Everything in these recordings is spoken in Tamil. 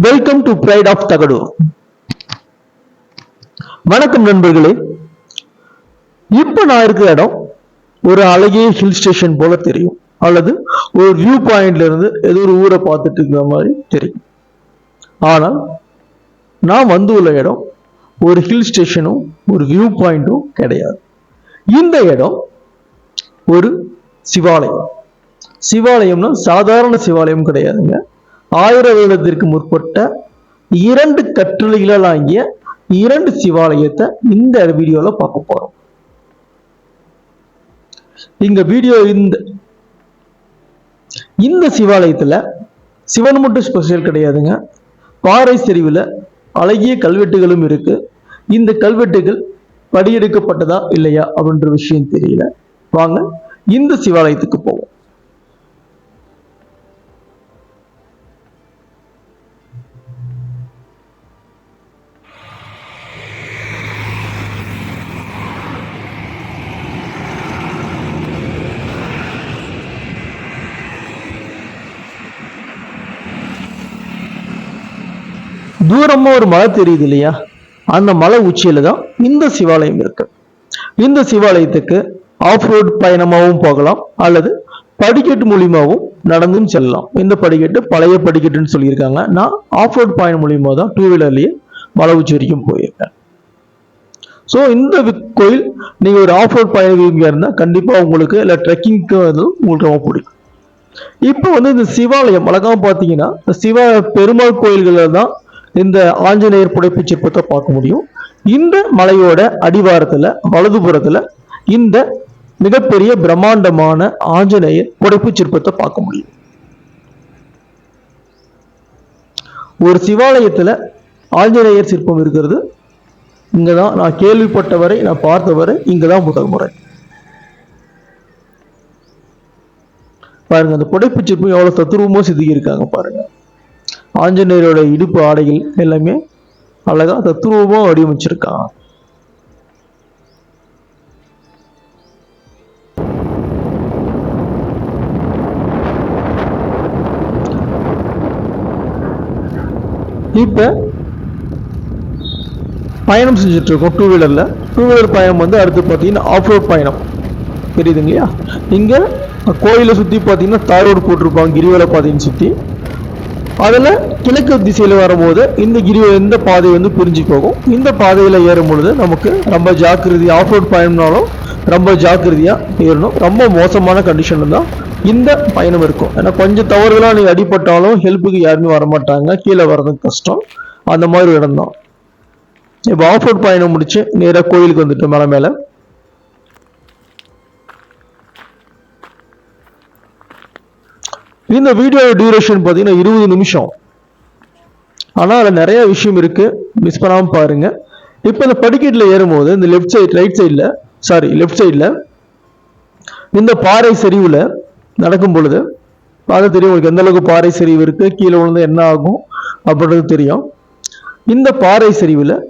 Welcome to pride of Thagadur. வணக்கம் நண்பர்களே. இப்ப நான் இருக்கிற இடம் ஒரு அழகிய ஹில் ஸ்டேஷன் போல தெரியும், அல்லது ஒரு வியூ பாயிண்ட்ல இருந்து ஏதோ ஒரு ஊரை பார்த்துட்டு இருக்கிற மாதிரி தெரியும். ஆனால் நான் வந்து உள்ள இடம் ஒரு ஹில் ஸ்டேஷனும் ஒரு வியூ பாயிண்டும் கிடையாது. இந்த இடம் ஒரு சிவாலயம். சிவாலயம்னா சாதாரண சிவாலயம் கிடையாதுங்க. 1000 வருடத்திற்கு முற்பட்ட 2 கற்றளிகளால் ஆகிய 2 சிவாலயத்தை இந்த வீடியோல பார்க்க போறோம். இந்த சிவாலயத்துல சிவன் மட்டும் ஸ்பெஷல் கிடையாதுங்க. பாறை சரிவுல அழகிய கல்வெட்டுகளும் இருக்கு. இந்த கல்வெட்டுகள் படியெடுக்கப்பட்டதா இல்லையா அப்படின்ற விஷயம் தெரியல. வாங்க இந்த சிவாலயத்துக்கு போவோம். தூரமா ஒரு மலை தெரியுது இல்லையா, அந்த மலை உச்சியில தான் இந்த சிவாலயம் இருக்கு. இந்த சிவாலயத்துக்கு ஆஃப் ரோட் பயணமாகவும் போகலாம், அல்லது படிக்கட்டு மூலியமாகவும் நடந்தும் செல்லலாம். இந்த படிக்கட்டு பழைய படிக்கட்டுன்னு சொல்லியிருக்காங்க. நான் ஆஃப் ரோட் பயணம் மூலியமா தான் 2 வீலர்லயே மலை உச்சி வரைக்கும் போயிருக்கேன். ஸோ இந்த கோயில் நீங்க ஒரு ஆஃப் ரோட் பயணம் இருந்தா கண்டிப்பா உங்களுக்கு இல்லை ட்ரெக்கிங்க்கு வந்து உங்களுக்கு ரொம்ப பிடிக்கும். இப்போ இந்த சிவாலயம் அழகா பார்த்தீங்கன்னா பெருமாள் கோயில்கள் தான் இந்த ஆஞ்சநேயர் புடைப்பு சிற்பத்தை பார்க்க முடியும். இந்த மலையோட அடிவாரத்துல வலதுபுறத்துல இந்த மிகப்பெரிய பிரம்மாண்டமான ஆஞ்சநேயர் புடைப்பு சிற்பத்தை பார்க்க முடியும். ஒரு சிவாலயத்துல ஆஞ்சநேயர் சிற்பம் இருக்கிறது இங்கதான். நான் கேள்விப்பட்டவரை, நான் பார்த்தவரை இங்கதான் முதல் முறை. பாருங்க, அந்த புடைப்பு சிற்பம் எவ்வளவு தத்துருவமோ செதுக்கி இருக்காங்க பாருங்க. ஆஞ்சநேயரோட இடுப்பு ஆடைகள் எல்லாமே அழகா தத்துருவமா வடிவமைச்சிருக்காங்க. இப்ப பயணம் செஞ்சுட்டு இருக்கோம் 2 வீலர்ல. 2 வீலர் பயணம் அடுத்து பாத்தீங்கன்னா ஆஃப் ரோட் பயணம். தெரியுதுங்க இல்லையா? இங்க கோயிலை சுத்தி பாத்தீங்கன்னா தார் ரோடு போட்டிருப்பாங்க, கிரிவல பாதைன்னு சுத்தி. அதுல கிழக்கு திசையில வரும்போது இந்த பாதை பிரிஞ்சு போகும். இந்த பாதையில ஏறும் பொழுது நமக்கு ரொம்ப ஜாக்கிரதையா, ஆஃப் ரோட் பயணம்னாலும் ரொம்ப ஜாக்கிரதையா ஏறணும். ரொம்ப மோசமான கண்டிஷன்ல தான் இந்த பயணம் இருக்கும். ஏன்னா கொஞ்சம் தவறுகளா நீங்க அடிபட்டாலும் ஹெல்ப்புக்கு யாருமே வரமாட்டாங்க, கீழே வர்றதுக்கு கஷ்டம். அந்த மாதிரி இடம் தான். இப்போ ஆஃப் ரோட் பயணம் முடிச்சு நேராக கோயிலுக்கு வந்துட்டோம். மலை மேல இந்த வீடியோ டியூரேஷன் பார்த்தீங்கன்னா 20 நிமிஷம். ஆனால் அதில் நிறைய விஷயம் இருக்கு, மிஸ் பண்ணாம பாருங்க. இப்போ இந்த படிக்கட்டில் ஏறும்போது இந்த லெஃப்ட் சைடில் இந்த பாறை சரிவுல நடக்கும் பொழுது பார்க்க தெரியும் உங்களுக்கு எந்த அளவுக்கு பாறை சரிவு இருக்கு, கீழே விழுந்து என்ன ஆகும் அப்படின்றது தெரியும். இந்த பாறை சரிவுல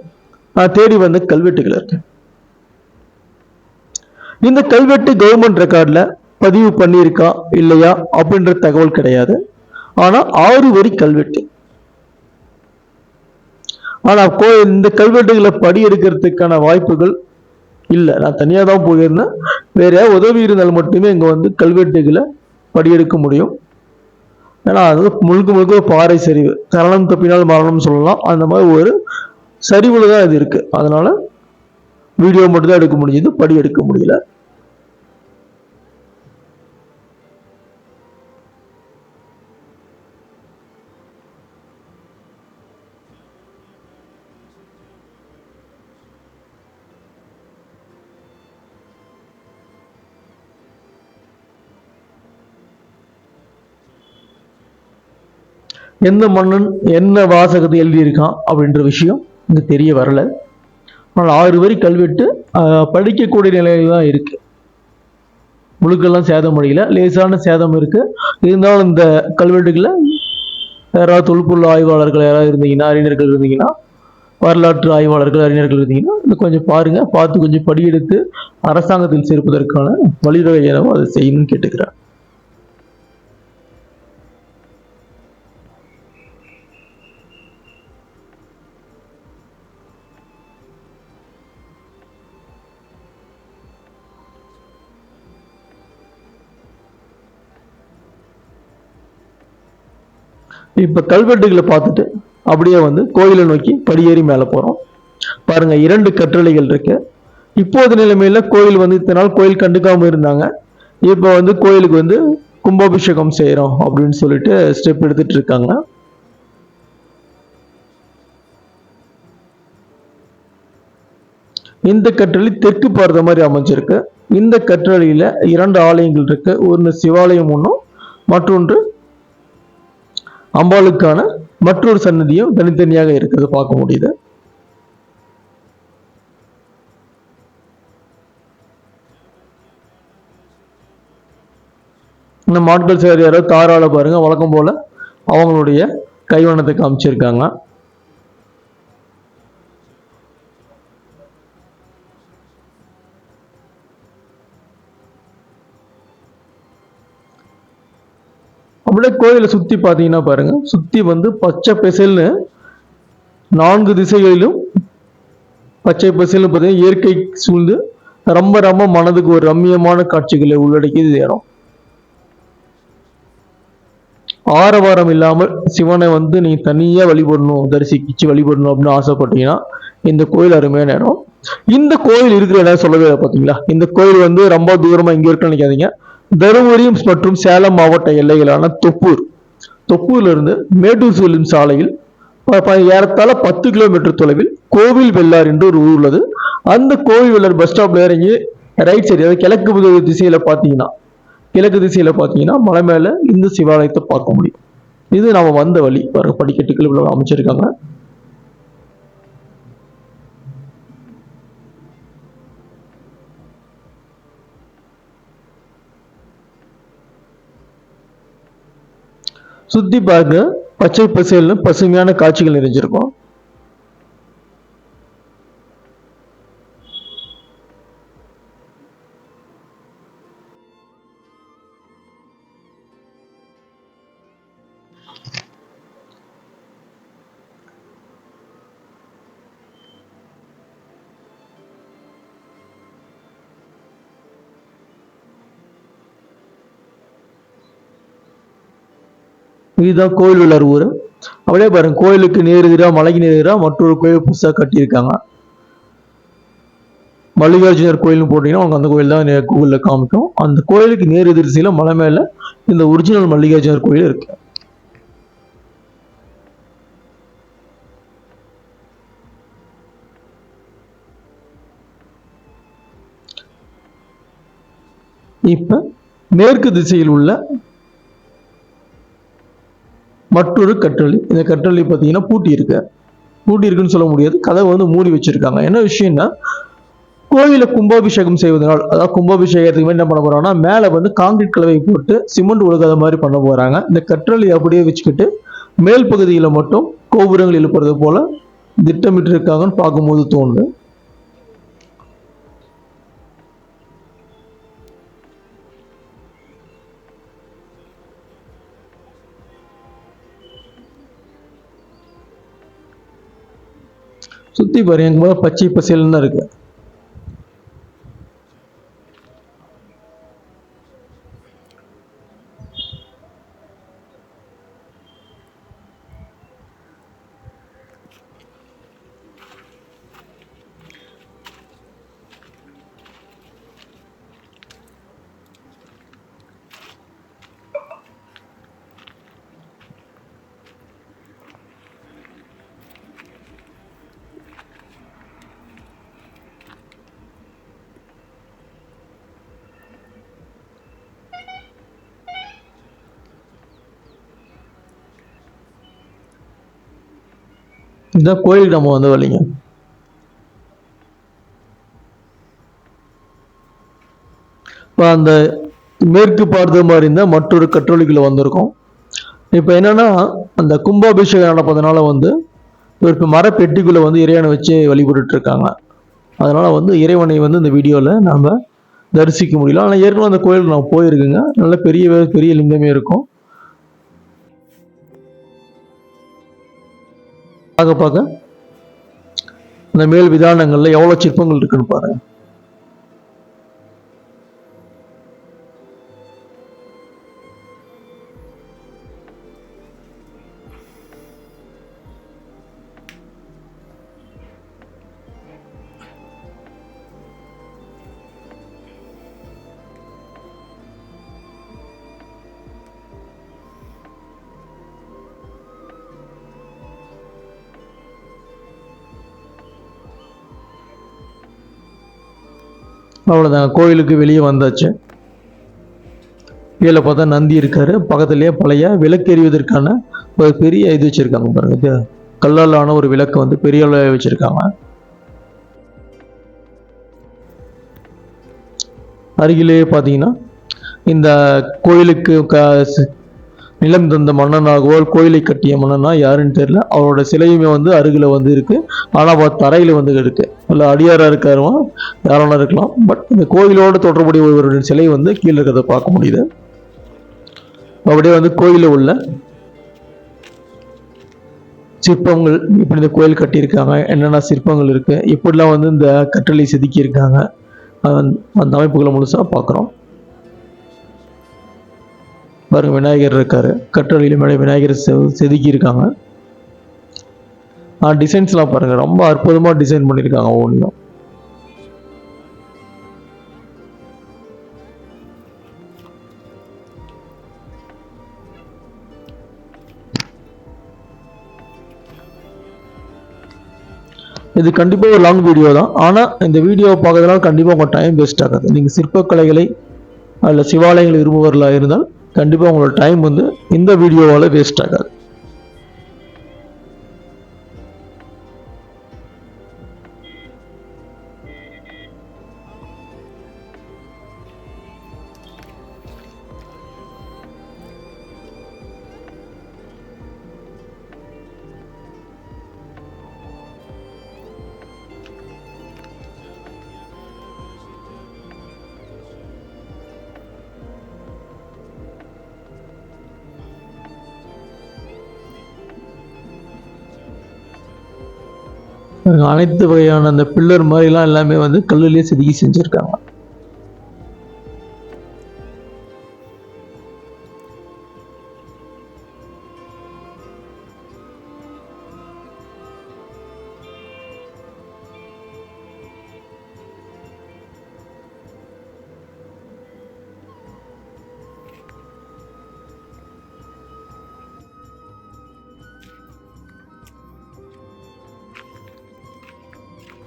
நான் தேடி வந்த கல்வெட்டுகள் இருக்கு. இந்த கல்வெட்டு கவர்மெண்ட் ரெக்கார்ட்ல பதிவு பண்ணியிருக்கா இல்லையா அப்படின்ற தகவல் கிடையாது. ஆனா 6 வரி கல்வெட்டு. ஆனா இந்த கல்வெட்டுகளை படி எடுக்கிறதுக்கான வாய்ப்புகள் இல்லை. நான் தனியா தான் போயிருந்தேன். வேற உதவி இருந்தால் மட்டுமே இங்க கல்வெட்டுகளை படியெடுக்க முடியும். ஏன்னா அது முழுக்க பாறை சரிவு, சரணம் தப்பினால் மரணம் சொல்லலாம். அந்த மாதிரி ஒரு சரிவுல தான் இது இருக்கு. அதனால வீடியோ மட்டும் தான் எடுக்க முடியுது, படி எடுக்க முடியல. எந்த மன்னன் என்ன வாசகத்தை எழுதியிருக்கான் அப்படின்ற விஷயம் இங்க தெரிய வரல. ஆனால் 6 வரி கல்வெட்டு படிக்கக்கூடிய நிலையில தான் இருக்கு. முழுக்கெல்லாம் சேதம் அடையல, லேசான சேதம் இருக்கு. இருந்தாலும் இந்த கல்வெட்டுகளை யாராவது தொல்பொருள் ஆய்வாளர்கள் யாராவது இருந்தீங்கன்னா, அறிஞர்கள் இருந்தீங்கன்னா, வரலாற்று ஆய்வாளர்கள் அறிஞர்கள் இருந்தீங்கன்னா கொஞ்சம் பாருங்க, பார்த்து கொஞ்சம் படியெடுத்து அரசாங்கத்தில் சேர்ப்பதற்கான வழிவகை எனவும் அதை செய்யணும்னு கேட்டுக்கிறேன். இப்ப கல்வெட்டுகளை பார்த்துட்டு அப்படியே வந்து கோயிலை நோக்கி படியேறி மேல போறோம். பாருங்க, 2 கற்றளிகள் இருக்கு. இப்போது நிலைமையில கோயில் வந்து இத்தனை நாள் கோயில் கண்டுக்காம இருந்தாங்க. இப்ப வந்து கோயிலுக்கு வந்து கும்பாபிஷேகம் செய்யறோம் அப்படின்னு சொல்லிட்டு ஸ்டெப் எடுத்துட்டு இருக்காங்க. இந்த கற்றளி தெற்கு பார்த்த மாதிரி அமைஞ்சிருக்கு. இந்த கற்றளியில 2 ஆலயங்கள் இருக்கு. ஒன்று சிவாலயம் ஒன்றும், மற்றொன்று அம்பாளுக்கான மற்றொரு சன்னதியும் தனித்தனியாக இருக்கிறது பார்க்க முடியுது. இந்த மாட்கள் சேரியாரோ தாராள பாருங்க, வழக்கம் போல அவங்களுடைய கைவண்ணத்தை காமிச்சிருக்காங்க. அப்படியே கோயிலை சுத்தி பாத்தீங்கன்னா பாருங்க, சுத்தி வந்து பச்சை பசேல்னு 4 திசைகளிலும் பச்சை பசேல்னு பார்த்தீங்கன்னா இயற்கை சூழ்ந்து ரொம்ப ரொம்ப மனதுக்கு ஒரு ரம்மியமான காட்சிகளை உள்ளடக்கியது இடம். ஆரவாரம் இல்லாமல் சிவனை வந்து நீ தனியா வழிபடணும், தரிசிச்சு வழிபடணும் அப்படின்னு ஆசைப்பட்டீங்கன்னா இந்த கோயில் அருமையான இடம். இந்த கோயில் இருக்கிற இடம் சொல்லவே இல்லை பாத்தீங்களா. இந்த கோயில் வந்து ரொம்ப தூரமா இங்க இருக்குன்னு நினைக்காதீங்க. தருமபுரி மற்றும் சேலம் மாவட்ட எல்லைகளான தொப்பூர்ல இருந்து மேட்டூர் செல்லும் சாலையில் ஏறத்தாழ 10 கிலோமீட்டர் தொலைவில் கோவில் வெள்ளார் என்று ஒரு ஊர் உள்ளது. அந்த கோவில் வெள்ளார் பஸ் ஸ்டாப்ல இறங்கி ரைட் சைடு, அதாவது கிழக்கு திசையில பாத்தீங்கன்னா மலை மேல இந்த சிவாலயத்தை பார்க்க முடியும். இது நாம வந்த வழி. படிக்கட்டுகள் இவ்வளவு அமைச்சிருக்காங்க. சுத்தி பார்க்க பச்சை பசேல்னு பசுமையான காட்சிகள் நிறைஞ்சிருக்கும். இதுதான் கோயில் உள்ள ஊர். அப்படியே பாருங்க, கோயிலுக்கு நேரெதிரா, மலைக்கு நேரெதிரா மற்றொரு கோயில் புதுசா கட்டியிருக்காங்க. மல்லிகார்ஜுனர் கோயில்னு போட்டீங்கன்னா அவங்க அந்த கோயில் தான் கூகுள்ல காமிக்கும். அந்த கோயிலுக்கு நேர் எதிர்ச்சியில மலை மேல இந்த ஒரிஜினல் மல்லிகார்ஜுனர் கோயில் இருக்கு. இப்ப மேற்கு திசையில் உள்ள மற்றொரு கற்றளி. இந்த கற்றளி பார்த்தீங்கன்னா பூட்டி இருக்குன்னு சொல்ல முடியாது, கதவை வந்து மூடி வச்சிருக்காங்க. என்ன விஷயம்னா, கோயில கும்பாபிஷேகம் செய்வதனால், அதாவது கும்பாபிஷேகத்துக்கு என்ன பண்ண போறாங்கன்னா மேல வந்து காங்கிரீட் கலவை போட்டு சிமெண்ட் ஒழுகாத மாதிரி பண்ண போறாங்க. இந்த கற்றளி அப்படியே வச்சுக்கிட்டு மேல் பகுதியில மட்டும் கோபுரங்கள் எழுப்புறது போல திட்டமிட்டு இருக்காங்கன்னு பார்க்கும்போது தோணுது. சுத்தி பாருங்க, பச்சை பசேல்னு தான் இருக்கு. இதுதான் கோயிலுக்கு நம்ம வந்து வழிங்க. இப்போ அந்த மேற்கு பார்த்த மாதிரி இருந்தால் மற்றொரு கற்றோலிக்குள்ள வந்திருக்கோம். இப்போ என்னன்னா, அந்த கும்பாபிஷேகம் நடப்பதனால வந்து இப்போ மரப்பெட்டிக்குள்ள வந்து இறைவனை வச்சு வழிபட்டு இருக்காங்க. அதனால வந்து இறைவனை வந்து இந்த வீடியோவில் நம்ம தரிசிக்க முடியல. ஆனால் ஏற்கனவே அந்த கோயிலுக்கு நான் போயிருக்குங்க. நல்ல பெரிய லிங்கமே இருக்கும். பார்க்க இந்த மேல் விதானங்கள்ல எவ்வளவு சிற்பங்கள் இருக்குன்னு பாருங்க. அவ்வளோதான், கோயிலுக்கு வெளியே வந்தாச்சு. கீழே பார்த்தா நந்தி இருக்காரு, பக்கத்துலேயே பழைய விளக்கு எறிவதற்கான ஒரு பெரிய இது வச்சிருக்காங்க பாருங்க, இது கல்லால் ஆன ஒரு விளக்கு வந்து பெரிய அளவு வச்சிருக்காங்க. அருகிலேயே பார்த்தீங்கன்னா இந்த கோயிலுக்கு நிலம் தந்த மன்னனாகவோ கோயிலை கட்டிய மன்னனா யாருன்னு தெரியல, அவரோட சிலையுமே வந்து அருகில் வந்து இருக்கு. ஆனால் தரையில் வந்து இருக்கு, இல்லை அடியாரா இருக்காருமா யாரெல்லாம் இருக்கலாம். பட் இந்த கோயிலோட தொடர்புடைய ஒருவருடைய சிலை வந்து கீழே இருக்கிறத பார்க்க முடியுது. அப்படியே வந்து கோயிலில் உள்ள சிற்பங்கள், இப்படி இந்த கோயில் கட்டியிருக்காங்க, என்னென்ன சிற்பங்கள் இருக்கு, எப்படிலாம் வந்து இந்த கட்டளை செதுக்கி இருக்காங்க, அந்த அமைப்புகளை முழுசாக பார்க்குறோம். பாருங்க, விநாயகர் இருக்காரு, கட்டளையில மேலே விநாயகர் செதுக்கி இருக்காங்க. டிசைன்ஸ்லாம் பாருங்க, ரொம்ப அற்புதமாக டிசைன் பண்ணியிருக்காங்க ஒவ்வொன்றும். இது கண்டிப்பாக ஒரு லாங் வீடியோ தான். ஆனால் இந்த வீடியோவை பார்க்கறதுனால கண்டிப்பாக உங்கள் டைம் வேஸ்ட் ஆகாது. நீங்கள் சிற்பக்கலைகளை அல்ல சிவாலயங்கள் விரும்புவர்களாக இருந்தால் கண்டிப்பாக உங்களோட டைம் வந்து இந்த வீடியோவால் வேஸ்ட் ஆகாது. அனைத்து வகையான அந்த பில்லர் மாதிரிலாம் எல்லாமே வந்து கல்லுலேயே செதுக்கி செஞ்சுருக்காங்க.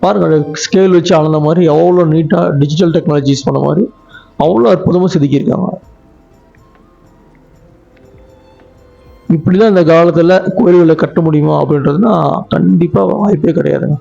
பாருங்க, ஸ்கேல் வச்சு அளந்த மாதிரி எவ்வளோ நீட்டாக டிஜிட்டல் டெக்னாலஜி யூஸ் பண்ண மாதிரி அவ்வளோ அற்புதமாக செதுக்கியிருக்காங்க. இப்படிதான் இந்த காலத்தில் கோயில்களை கட்ட முடியுமா அப்படின்றதுனா கண்டிப்பாக வாய்ப்பே கிடையாதுங்க.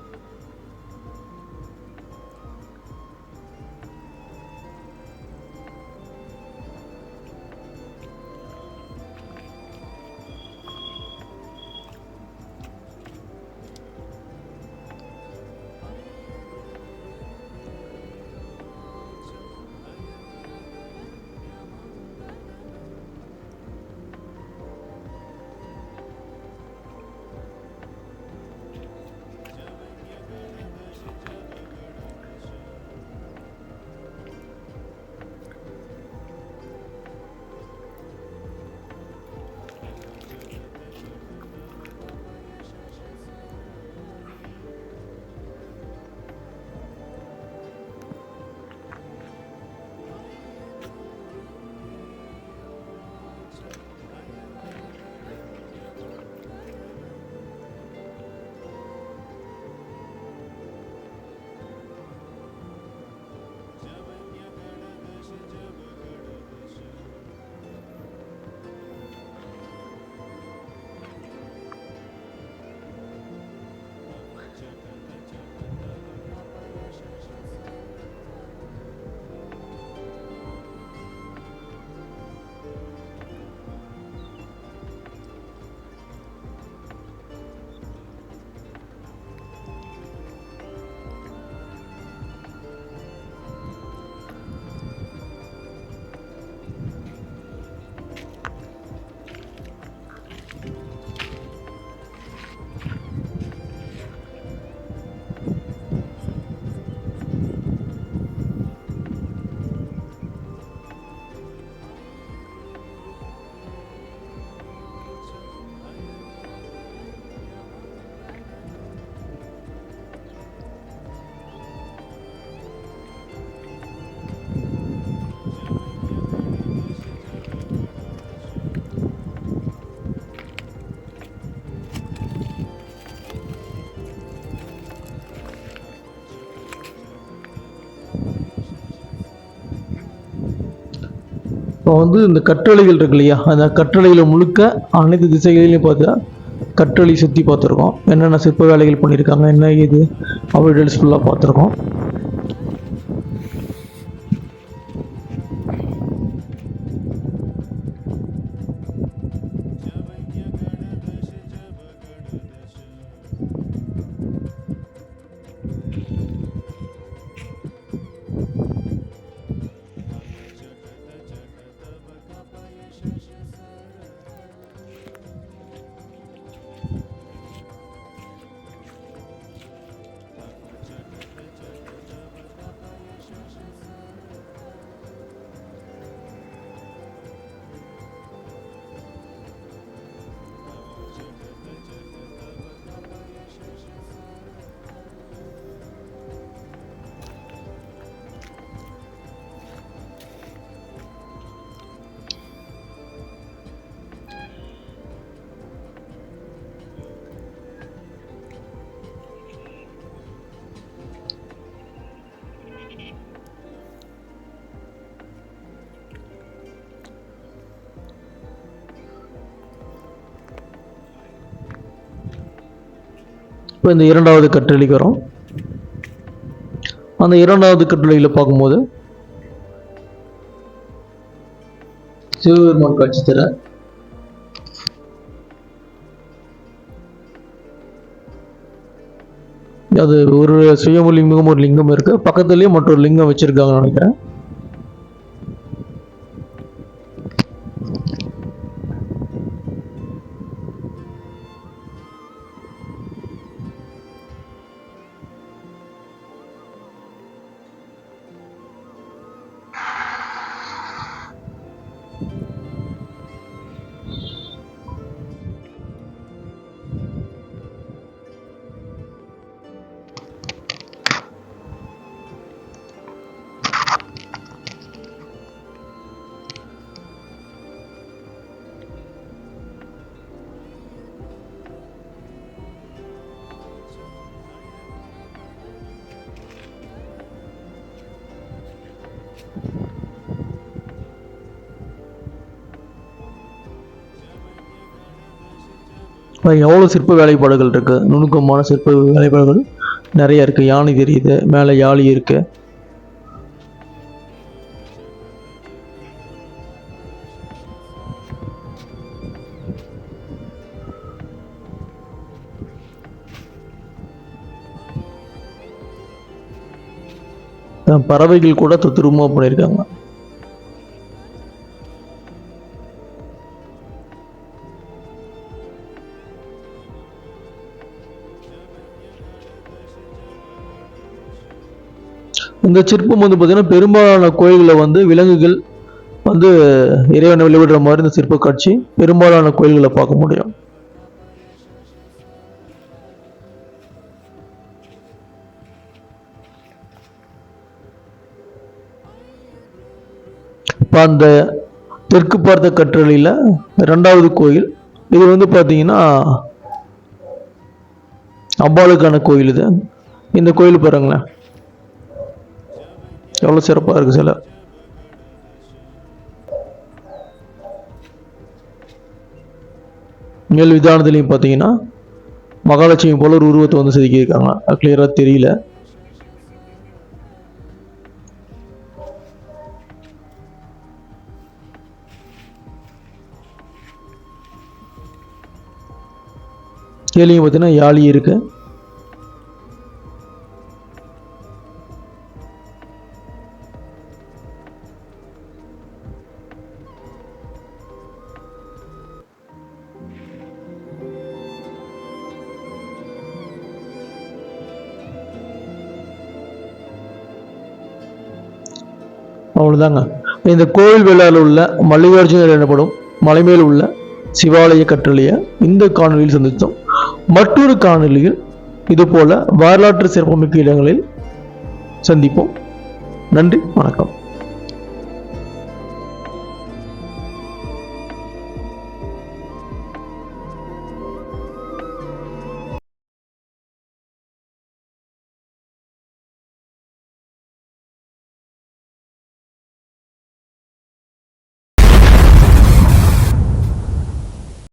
இப்போ வந்து இந்த கற்றளிகள் இருக்கு இல்லையா, அந்த கற்றளியில் முழுக்க அனைத்து திசைகளிலையும் பார்த்தா கற்றளி சுற்றி பார்த்துருக்கோம். என்னென்ன சிற்ப வேலைகள் பண்ணியிருக்காங்க, என்ன இது அப்படி டீட்டெயில்ஸ் ஃபுல்லாக பார்த்துருக்கோம். இப்போ இந்த இரண்டாவது கற்றளிக்கு வரும். அந்த இரண்டாவது கற்றளியில் பார்க்கும்போது சிவபெருமான் காட்சி தர அது ஒரு சுயம்புலிங்கம், ஒரு லிங்கம் இருக்கு, பக்கத்துலயே மற்றொரு லிங்கம் வச்சிருக்காங்கன்னு நினைக்கிறேன். எவ்வளோ சிற்ப வேலைப்பாடுகள் இருக்கு, நுணுக்கமான சிற்ப வேலைப்பாடுகள் நிறைய இருக்கு. யானை தெரியுது, மேலே யாழி இருக்கு. பறவைகள் கூட தத்ரூபமா பண்ணியிருக்காங்க. இந்த சிற்பம் வந்து பார்த்தீங்கன்னா பெரும்பாலான கோயில்களில் வந்து விலங்குகள் வந்து இறைவனை வழிபடுற மாதிரி இந்த சிற்ப காட்சி பெரும்பாலான கோயில்களை பார்க்க முடியும். இப்போ அந்த தெற்கு பார்த்த கற்றளியில் ரெண்டாவது கோயில் இது வந்து பார்த்தீங்கன்னா அம்பாளுக்கான கோயில். இது இந்த கோயில் பாருங்களேன் எவ்வளோ சிறப்பாக இருக்கு. சில மேல் விதானத்துலையும் பார்த்தீங்கன்னா மகாலட்சுமி போல ஒரு உருவத்தை வந்து செதுக்கியிருக்காங்க. அது கிளியராக தெரியல. கீழேயும் பார்த்தீங்கன்னா யாழி இருக்கு. அவ்வளோதாங்க. இந்த கோவில் விழாவில் உள்ள மல்லிகார்ஜுனர் எனப்படும் மலைமேல் உள்ள சிவாலய கற்றளியை இந்த காணொலியில் சந்தித்தோம். மற்றொரு காணொலியில் இதுபோல வரலாற்று சிறப்புமிக்க இடங்களில் சந்திப்போம். நன்றி, வணக்கம்.